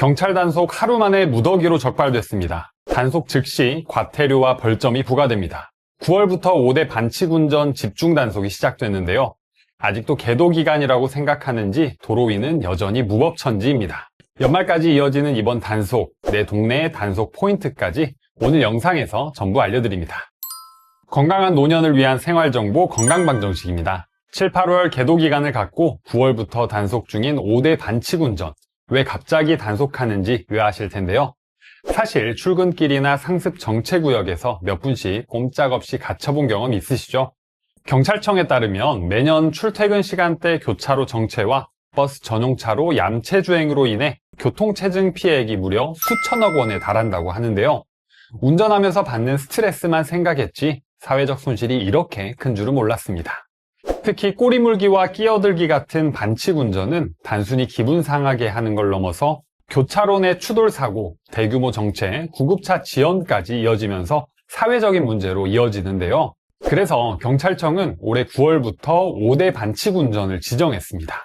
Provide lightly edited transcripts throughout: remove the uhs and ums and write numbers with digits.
경찰 단속 하루 만에 무더기로 적발됐습니다. 단속 즉시 과태료와 벌점이 부과됩니다. 9월부터 5대 반칙운전 집중 단속이 시작됐는데요. 아직도 계도 기간이라고 생각하는지 도로 위는 여전히 무법천지입니다. 연말까지 이어지는 이번 단속, 내 동네의 단속 포인트까지 오늘 영상에서 전부 알려드립니다. 건강한 노년을 위한 생활정보 건강방정식입니다. 7, 8월 계도 기간을 갖고 9월부터 단속 중인 5대 반칙운전, 왜 갑자기 단속하는지 의아하실 텐데요. 사실 출근길이나 상습 정체구역에서 몇 분씩 꼼짝없이 갇혀본 경험 있으시죠? 경찰청에 따르면 매년 출퇴근 시간대 교차로 정체와 버스 전용차로 얌체주행으로 인해 교통체증 피해액이 무려 수천억 원에 달한다고 하는데요. 운전하면서 받는 스트레스만 생각했지 사회적 손실이 이렇게 큰 줄은 몰랐습니다. 특히 꼬리물기와 끼어들기 같은 반칙운전은 단순히 기분 상하게 하는 걸 넘어서 교차로 내 추돌사고, 대규모 정체, 구급차 지연까지 이어지면서 사회적인 문제로 이어지는데요. 그래서 경찰청은 올해 9월부터 5대 반칙운전을 지정했습니다.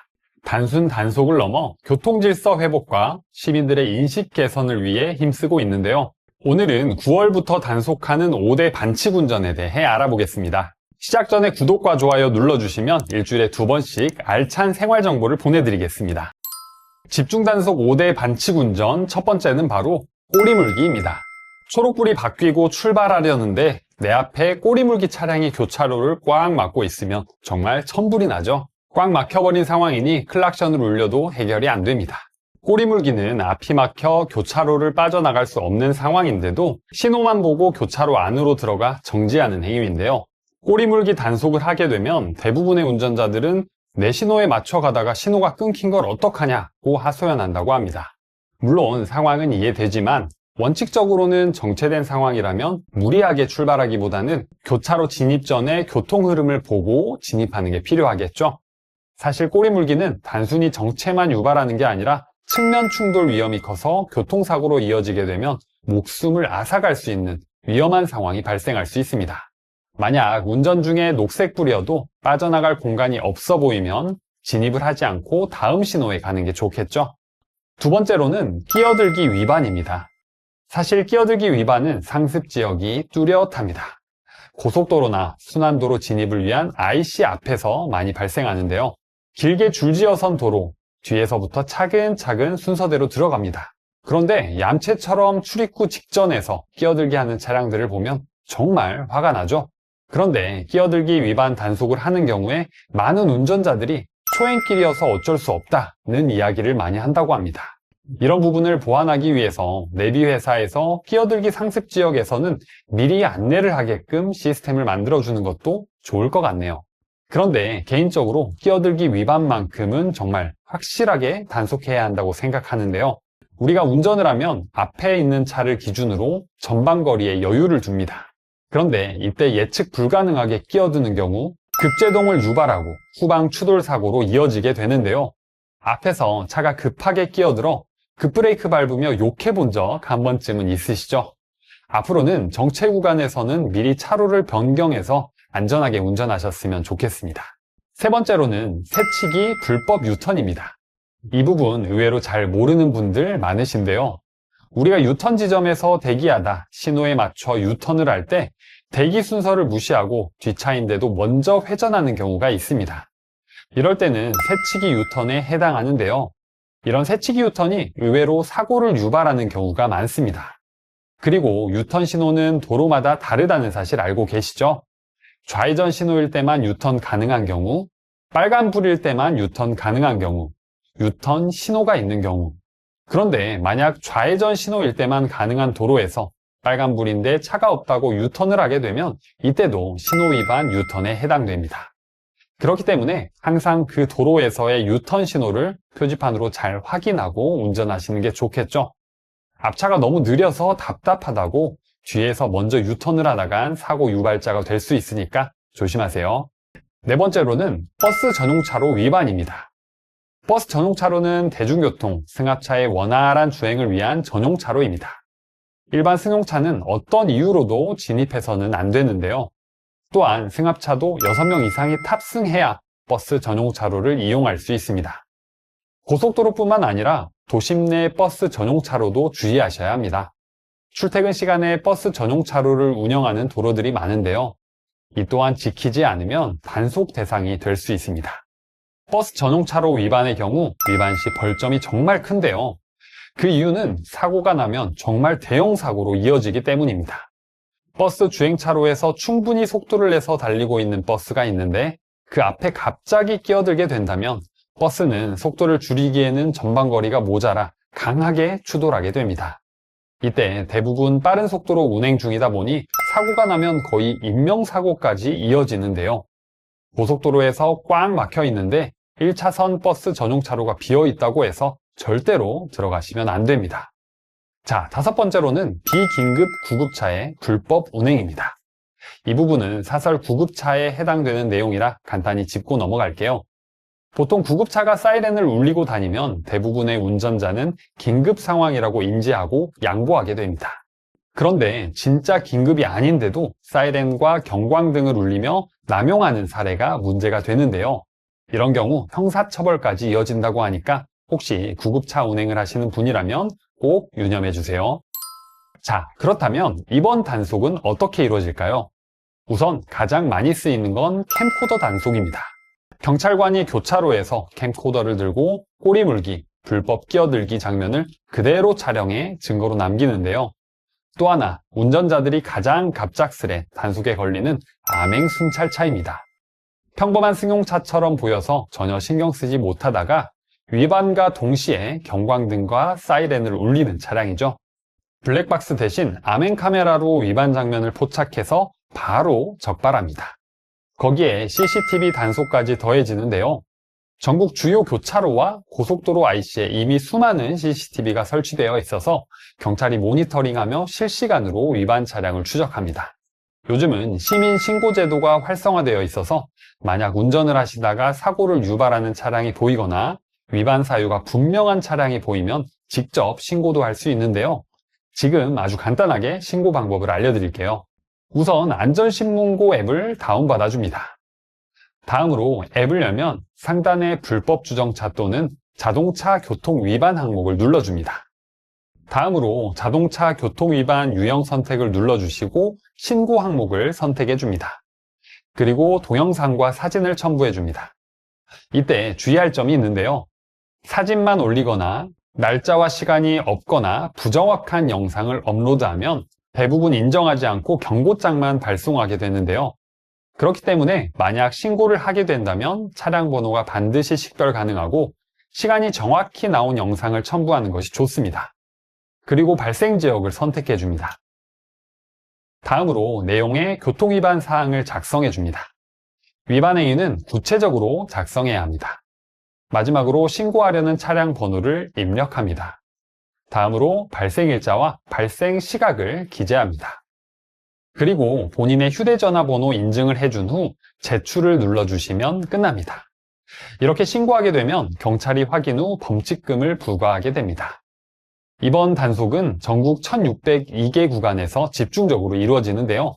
단순 단속을 넘어 교통질서 회복과 시민들의 인식 개선을 위해 힘쓰고 있는데요. 오늘은 9월부터 단속하는 5대 반칙운전에 대해 알아보겠습니다. 시작 전에 구독과 좋아요 눌러주시면 일주일에 2번씩 알찬 생활정보를 보내드리겠습니다. 집중단속 5대 반칙운전 첫 번째는 바로 꼬리물기입니다. 초록불이 바뀌고 출발하려는데 내 앞에 꼬리물기 차량이 교차로를 꽉 막고 있으면 정말 천불이 나죠. 꽉 막혀버린 상황이니 클락션을 울려도 해결이 안 됩니다. 꼬리물기는 앞이 막혀 교차로를 빠져나갈 수 없는 상황인데도 신호만 보고 교차로 안으로 들어가 정지하는 행위인데요. 꼬리물기 단속을 하게 되면 대부분의 운전자들은 내 신호에 맞춰 가다가 신호가 끊긴 걸 어떡하냐고 하소연한다고 합니다. 물론 상황은 이해되지만 원칙적으로는 정체된 상황이라면 무리하게 출발하기보다는 교차로 진입 전에 교통 흐름을 보고 진입하는 게 필요하겠죠. 사실 꼬리물기는 단순히 정체만 유발하는 게 아니라 측면 충돌 위험이 커서 교통사고로 이어지게 되면 목숨을 앗아갈 수 있는 위험한 상황이 발생할 수 있습니다. 만약 운전 중에 녹색불이어도 빠져나갈 공간이 없어 보이면 진입을 하지 않고 다음 신호에 가는 게 좋겠죠. 두 번째로는 끼어들기 위반입니다. 사실 끼어들기 위반은 상습 지역이 뚜렷합니다. 고속도로나 순환도로 진입을 위한 IC 앞에서 많이 발생하는데요. 길게 줄지어선 도로, 뒤에서부터 차근차근 순서대로 들어갑니다. 그런데 얌체처럼 출입구 직전에서 끼어들기 하는 차량들을 보면 정말 화가 나죠? 그런데 끼어들기 위반 단속을 하는 경우에 많은 운전자들이 초행길이어서 어쩔 수 없다는 이야기를 많이 한다고 합니다. 이런 부분을 보완하기 위해서 내비회사에서 끼어들기 상습 지역에서는 미리 안내를 하게끔 시스템을 만들어주는 것도 좋을 것 같네요. 그런데 개인적으로 끼어들기 위반만큼은 정말 확실하게 단속해야 한다고 생각하는데요. 우리가 운전을 하면 앞에 있는 차를 기준으로 전방거리에 여유를 둡니다. 그런데 이때 예측 불가능하게 끼어드는 경우 급제동을 유발하고 후방 추돌 사고로 이어지게 되는데요. 앞에서 차가 급하게 끼어들어 급브레이크 밟으며 욕해본 적 한 번쯤은 있으시죠? 앞으로는 정체 구간에서는 미리 차로를 변경해서 안전하게 운전하셨으면 좋겠습니다. 세 번째로는 새치기 불법 유턴입니다. 이 부분 의외로 잘 모르는 분들 많으신데요. 우리가 유턴 지점에서 대기하다 신호에 맞춰 유턴을 할 때 대기 순서를 무시하고 뒷차인데도 먼저 회전하는 경우가 있습니다. 이럴 때는 새치기 유턴에 해당하는데요. 이런 새치기 유턴이 의외로 사고를 유발하는 경우가 많습니다. 그리고 유턴 신호는 도로마다 다르다는 사실 알고 계시죠? 좌회전 신호일 때만 유턴 가능한 경우, 빨간불일 때만 유턴 가능한 경우, 유턴 신호가 있는 경우. 그런데 만약 좌회전 신호일 때만 가능한 도로에서 빨간불인데 차가 없다고 유턴을 하게 되면 이때도 신호 위반 유턴에 해당됩니다. 그렇기 때문에 항상 그 도로에서의 유턴 신호를 표지판으로 잘 확인하고 운전하시는 게 좋겠죠. 앞차가 너무 느려서 답답하다고 뒤에서 먼저 유턴을 하다간 사고 유발자가 될 수 있으니까 조심하세요. 네 번째로는 버스 전용차로 위반입니다. 버스 전용차로는 대중교통, 승합차의 원활한 주행을 위한 전용차로입니다. 일반 승용차는 어떤 이유로도 진입해서는 안 되는데요. 또한 승합차도 6명 이상이 탑승해야 버스 전용차로를 이용할 수 있습니다. 고속도로뿐만 아니라 도심 내 버스 전용 차로도 주의하셔야 합니다. 출퇴근 시간에 버스 전용 차로를 운영하는 도로들이 많은데요. 이 또한 지키지 않으면 단속 대상이 될 수 있습니다. 버스 전용 차로 위반의 경우 위반 시 벌점이 정말 큰데요. 그 이유는 사고가 나면 정말 대형 사고로 이어지기 때문입니다. 버스 주행차로에서 충분히 속도를 내서 달리고 있는 버스가 있는데 그 앞에 갑자기 끼어들게 된다면 버스는 속도를 줄이기에는 전방거리가 모자라 강하게 추돌하게 됩니다. 이때 대부분 빠른 속도로 운행 중이다 보니 사고가 나면 거의 인명사고까지 이어지는데요. 고속도로에서 꽉 막혀 있는데 1차선 버스 전용 차로가 비어 있다고 해서 절대로 들어가시면 안 됩니다. 자, 5번째로는 비긴급 구급차의 불법 운행입니다. 이 부분은 사설 구급차에 해당되는 내용이라 간단히 짚고 넘어갈게요. 보통 구급차가 사이렌을 울리고 다니면 대부분의 운전자는 긴급 상황이라고 인지하고 양보하게 됩니다. 그런데 진짜 긴급이 아닌데도 사이렌과 경광등을 울리며 남용하는 사례가 문제가 되는데요. 이런 경우 형사처벌까지 이어진다고 하니까 혹시 구급차 운행을 하시는 분이라면 꼭 유념해 주세요. 자, 그렇다면 이번 단속은 어떻게 이루어질까요? 우선 가장 많이 쓰이는 건 캠코더 단속입니다. 경찰관이 교차로에서 캠코더를 들고 꼬리 물기, 불법 끼어들기 장면을 그대로 촬영해 증거로 남기는데요. 또 하나, 운전자들이 가장 갑작스레 단속에 걸리는 암행 순찰차입니다. 평범한 승용차처럼 보여서 전혀 신경 쓰지 못하다가 위반과 동시에 경광등과 사이렌을 울리는 차량이죠. 블랙박스 대신 암행 카메라로 위반 장면을 포착해서 바로 적발합니다. 거기에 CCTV 단속까지 더해지는데요. 전국 주요 교차로와 고속도로 IC에 이미 수많은 CCTV가 설치되어 있어서 경찰이 모니터링하며 실시간으로 위반 차량을 추적합니다. 요즘은 시민 신고 제도가 활성화되어 있어서 만약 운전을 하시다가 사고를 유발하는 차량이 보이거나 위반 사유가 분명한 차량이 보이면 직접 신고도 할 수 있는데요. 지금 아주 간단하게 신고 방법을 알려드릴게요. 우선 안전신문고 앱을 다운받아 줍니다. 다음으로 앱을 열면 상단의 불법 주정차 또는 자동차 교통 위반 항목을 눌러줍니다. 다음으로 자동차 교통 위반 유형 선택을 눌러주시고 신고 항목을 선택해 줍니다. 그리고 동영상과 사진을 첨부해 줍니다. 이때 주의할 점이 있는데요. 사진만 올리거나 날짜와 시간이 없거나 부정확한 영상을 업로드하면 대부분 인정하지 않고 경고장만 발송하게 되는데요. 그렇기 때문에 만약 신고를 하게 된다면 차량 번호가 반드시 식별 가능하고 시간이 정확히 나온 영상을 첨부하는 것이 좋습니다. 그리고 발생 지역을 선택해 줍니다. 다음으로 내용의 교통위반 사항을 작성해 줍니다. 위반 행위는 구체적으로 작성해야 합니다. 마지막으로 신고하려는 차량 번호를 입력합니다. 다음으로 발생일자와 발생 시각을 기재합니다. 그리고 본인의 휴대전화 번호 인증을 해준 후 제출을 눌러주시면 끝납니다. 이렇게 신고하게 되면 경찰이 확인 후 범칙금을 부과하게 됩니다. 이번 단속은 전국 1602개 구간에서 집중적으로 이루어지는데요.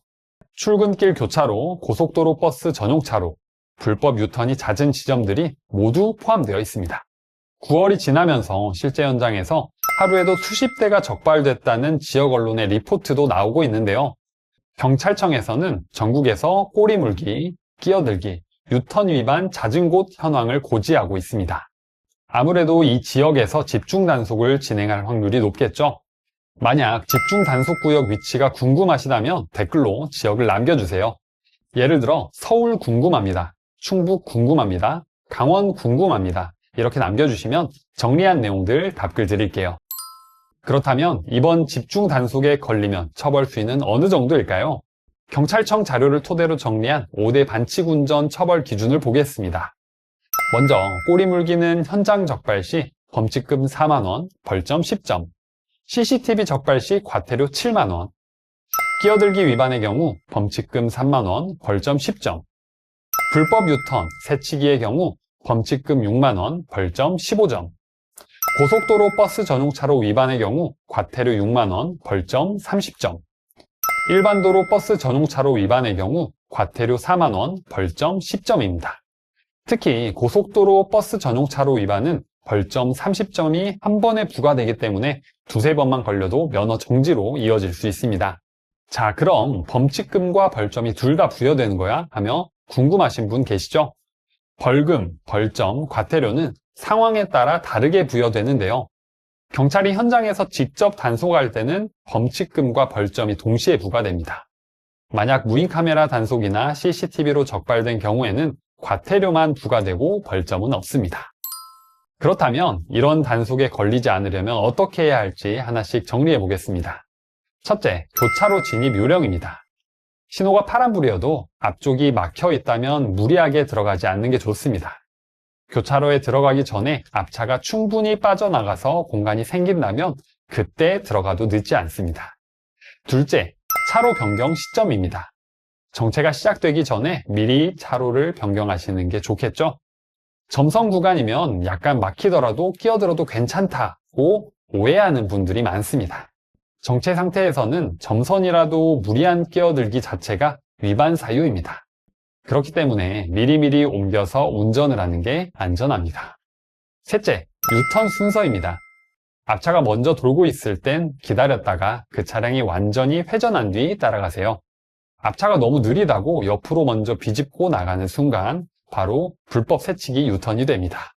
출근길 교차로, 고속도로 버스 전용차로, 불법 유턴이 잦은 지점들이 모두 포함되어 있습니다. 9월이 지나면서 실제 현장에서 하루에도 수십 대가 적발됐다는 지역 언론의 리포트도 나오고 있는데요. 경찰청에서는 전국에서 꼬리 물기, 끼어들기, 유턴 위반 잦은 곳 현황을 고지하고 있습니다. 아무래도 이 지역에서 집중 단속을 진행할 확률이 높겠죠. 만약 집중 단속 구역 위치가 궁금하시다면 댓글로 지역을 남겨주세요. 예를 들어 서울 궁금합니다, 충북 궁금합니다, 강원 궁금합니다 이렇게 남겨주시면 정리한 내용들 답글 드릴게요. 그렇다면 이번 집중 단속에 걸리면 처벌 수위는 어느 정도일까요? 경찰청 자료를 토대로 정리한 5대 반칙 운전 처벌 기준을 보겠습니다. 먼저 꼬리 물기는 현장 적발 시 범칙금 4만원, 벌점 10점, CCTV 적발 시 과태료 7만원, 끼어들기 위반의 경우 범칙금 3만원, 벌점 10점, 불법 유턴, 새치기의 경우 범칙금 6만원, 벌점 15점, 고속도로 버스 전용차로 위반의 경우 과태료 6만원, 벌점 30점, 일반도로 버스 전용차로 위반의 경우 과태료 4만원, 벌점 10점입니다. 특히 고속도로 버스 전용차로 위반은 벌점 30점이 한 번에 부과되기 때문에 두세 번만 걸려도 면허 정지로 이어질 수 있습니다. 자, 그럼 범칙금과 벌점이 둘 다 부여되는 거야? 하며 궁금하신 분 계시죠? 벌금, 벌점, 과태료는 상황에 따라 다르게 부여되는데요. 경찰이 현장에서 직접 단속할 때는 범칙금과 벌점이 동시에 부과됩니다. 만약 무인카메라 단속이나 CCTV로 적발된 경우에는 과태료만 부과되고 벌점은 없습니다. 그렇다면 이런 단속에 걸리지 않으려면 어떻게 해야 할지 하나씩 정리해 보겠습니다. 첫째, 교차로 진입 요령입니다. 신호가 파란불이어도 앞쪽이 막혀 있다면 무리하게 들어가지 않는 게 좋습니다. 교차로에 들어가기 전에 앞차가 충분히 빠져나가서 공간이 생긴다면 그때 들어가도 늦지 않습니다. 둘째, 차로 변경 시점입니다. 정체가 시작되기 전에 미리 차로를 변경하시는 게 좋겠죠? 점선 구간이면 약간 막히더라도 끼어들어도 괜찮다고 오해하는 분들이 많습니다. 정체 상태에서는 점선이라도 무리한 끼어들기 자체가 위반 사유입니다. 그렇기 때문에 미리미리 옮겨서 운전을 하는 게 안전합니다. 셋째, 유턴 순서입니다. 앞차가 먼저 돌고 있을 땐 기다렸다가 그 차량이 완전히 회전한 뒤 따라가세요. 앞차가 너무 느리다고 옆으로 먼저 비집고 나가는 순간 바로 불법 새치기 유턴이 됩니다.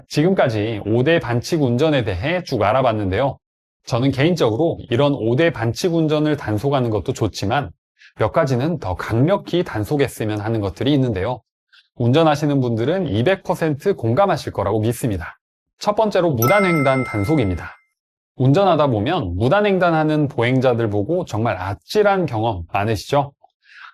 지금까지 5대 반칙 운전에 대해 쭉 알아봤는데요. 저는 개인적으로 이런 5대 반칙 운전을 단속하는 것도 좋지만 몇 가지는 더 강력히 단속했으면 하는 것들이 있는데요. 운전하시는 분들은 200% 공감하실 거라고 믿습니다. 첫 번째로 무단횡단 단속입니다. 운전하다 보면 무단횡단하는 보행자들 보고 정말 아찔한 경험 많으시죠?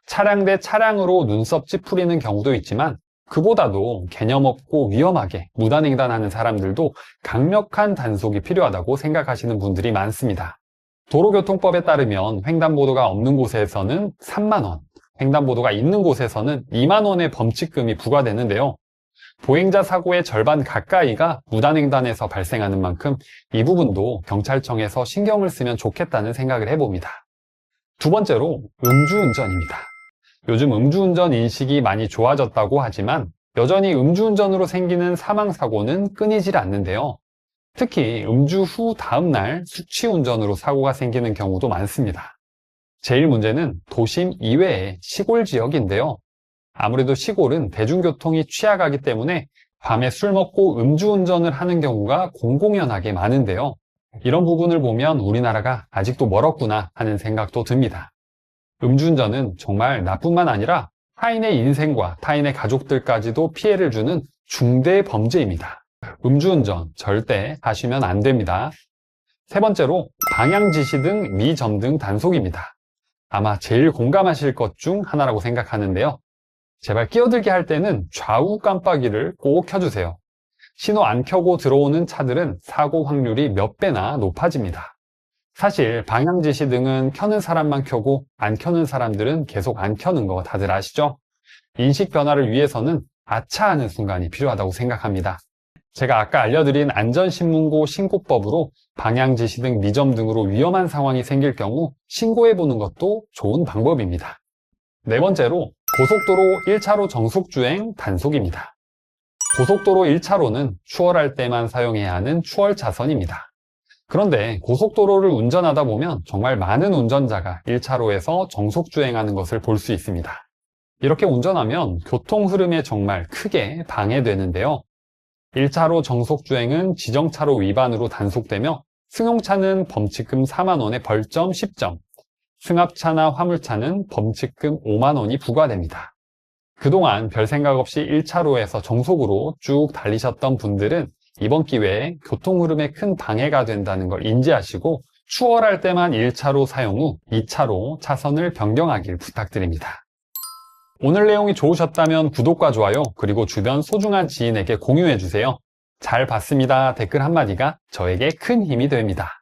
차량 대 차량으로 눈썹 찌푸리는 경우도 있지만 그보다도 개념 없고 위험하게 무단횡단하는 사람들도 강력한 단속이 필요하다고 생각하시는 분들이 많습니다. 도로교통법에 따르면 횡단보도가 없는 곳에서는 3만 원, 횡단보도가 있는 곳에서는 2만 원의 범칙금이 부과되는데요. 보행자 사고의 절반 가까이가 무단횡단에서 발생하는 만큼 이 부분도 경찰청에서 신경을 쓰면 좋겠다는 생각을 해봅니다. 두 번째로 음주운전입니다. 요즘 음주운전 인식이 많이 좋아졌다고 하지만 여전히 음주운전으로 생기는 사망사고는 끊이질 않는데요. 특히 음주 후 다음날 숙취운전으로 사고가 생기는 경우도 많습니다. 제일 문제는 도심 이외의 시골 지역인데요. 아무래도 시골은 대중교통이 취약하기 때문에 밤에 술 먹고 음주운전을 하는 경우가 공공연하게 많은데요. 이런 부분을 보면 우리나라가 아직도 멀었구나 하는 생각도 듭니다. 음주운전은 정말 나뿐만 아니라 타인의 인생과 타인의 가족들까지도 피해를 주는 중대 범죄입니다. 음주운전 절대 하시면 안 됩니다. 세 번째로 방향지시 등 미점등 단속입니다. 아마 제일 공감하실 것 중 하나라고 생각하는데요. 제발 끼어들게 할 때는 좌우 깜빡이를 꼭 켜주세요. 신호 안 켜고 들어오는 차들은 사고 확률이 몇 배나 높아집니다. 사실 방향지시 등은 켜는 사람만 켜고 안 켜는 사람들은 계속 안 켜는 거 다들 아시죠? 인식 변화를 위해서는 아차하는 순간이 필요하다고 생각합니다. 제가 아까 알려드린 안전신문고 신고법으로 방향지시 등 미점 등으로 위험한 상황이 생길 경우 신고해보는 것도 좋은 방법입니다. 네 번째로 고속도로 1차로 정속주행 단속입니다. 고속도로 1차로는 추월할 때만 사용해야 하는 추월 차선입니다. 그런데 고속도로를 운전하다 보면 정말 많은 운전자가 1차로에서 정속주행하는 것을 볼 수 있습니다. 이렇게 운전하면 교통 흐름에 정말 크게 방해되는데요. 1차로 정속주행은 지정차로 위반으로 단속되며 승용차는 범칙금 4만 원에 벌점 10점, 승합차나 화물차는 범칙금 5만 원이 부과됩니다. 그동안 별 생각 없이 1차로에서 정속으로 쭉 달리셨던 분들은 이번 기회에 교통 흐름에 큰 방해가 된다는 걸 인지하시고 추월할 때만 1차로 사용 후 2차로 차선을 변경하길 부탁드립니다. 오늘 내용이 좋으셨다면 구독과 좋아요 그리고 주변 소중한 지인에게 공유해주세요. 잘 봤습니다 댓글 한마디가 저에게 큰 힘이 됩니다.